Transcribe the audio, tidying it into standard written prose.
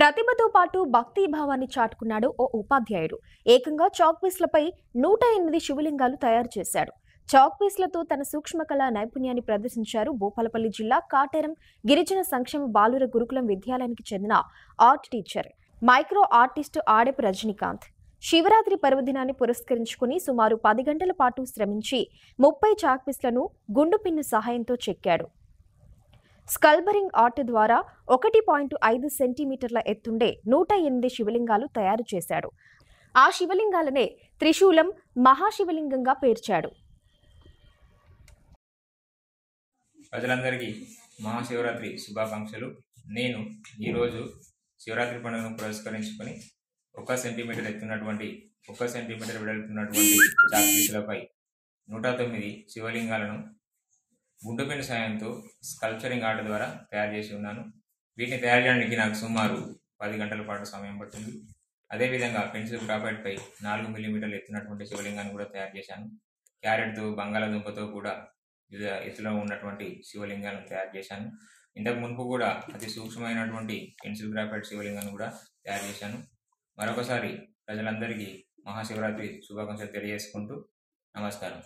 ప్రతిభతో పాటు భక్తి భావాన్ని చాటుకున్నాడు ఓ ఉపాధ్యాయుడు. ఏకంగా చాక్ పీస్లపై 108 శివలింగాలు తయారు చేశాడు. చాక్ పీస్లతో తన సూక్ష్మకళా నైపుణ్యాన్ని ప్రదర్శించారు భూపాలపల్లి జిల్లా కాటేరం గిరిజన సంక్షేమ బాలుర గురుకులం విద్యాలయానికి చెందిన art teacher, micro artist Adepu Rajinikanth. Shivaratri పర్వదినాన్ని పురస్కరించుకుని సుమారు 10 గంటల పాటు శ్రమించి 30 చాక్ పీస్లను గుండు పిన్ను సహాయంతో చెక్కాడు. స్కల్బరింగ్ ఆర్ట్ ద్వారా 1.5 సెంటీమీటర్ల ఎత్తుండే 108 శివలింగాలు తయారు చేశాడు. ఆ శివలింగాలనే త్రిశూలం, మహాశివలింగంగా పేర్చాడు. ప్రజలందరికీ మహాశివరాత్రి శుభాకాంక్షలు. నేను ఈరోజు శివరాత్రి పండుగను పురస్కరించుకొని 1 సెంటీమీటర్ ఎత్తున్నటువంటి 1 సెంటీమీటర్ వెడల్పున్నటువంటి చాక్ పీసులపై 109 శివలింగాలను గుండు పెన్ సాయంతో స్కల్ప్చరింగ్ ఆర్ట్ ద్వారా తయారు చేసి ఉన్నాను. వీటిని తయారు చేయడానికి నాకు సుమారు 10 గంటల పాటు సమయం పడుతుంది. అదేవిధంగా పెన్సిల్ గ్రాఫైట్పై 4 మిల్లీమీటర్లు ఎత్తున్నటువంటి శివలింగాన్ని కూడా తయారు చేశాను. క్యారెట్తో, బంగాళాదుంపతో కూడా వివిధ ఎత్తులో ఉన్నటువంటి శివలింగాలను తయారు చేశాను. ఇంతకు మునుపు కూడా అతి సూక్ష్మమైనటువంటి పెన్సిల్ గ్రాఫైట్ శివలింగాన్ని కూడా తయారు చేశాను. మరొకసారి ప్రజలందరికీ మహాశివరాత్రి శుభాకాంక్షలు తెలియజేసుకుంటూ నమస్కారం.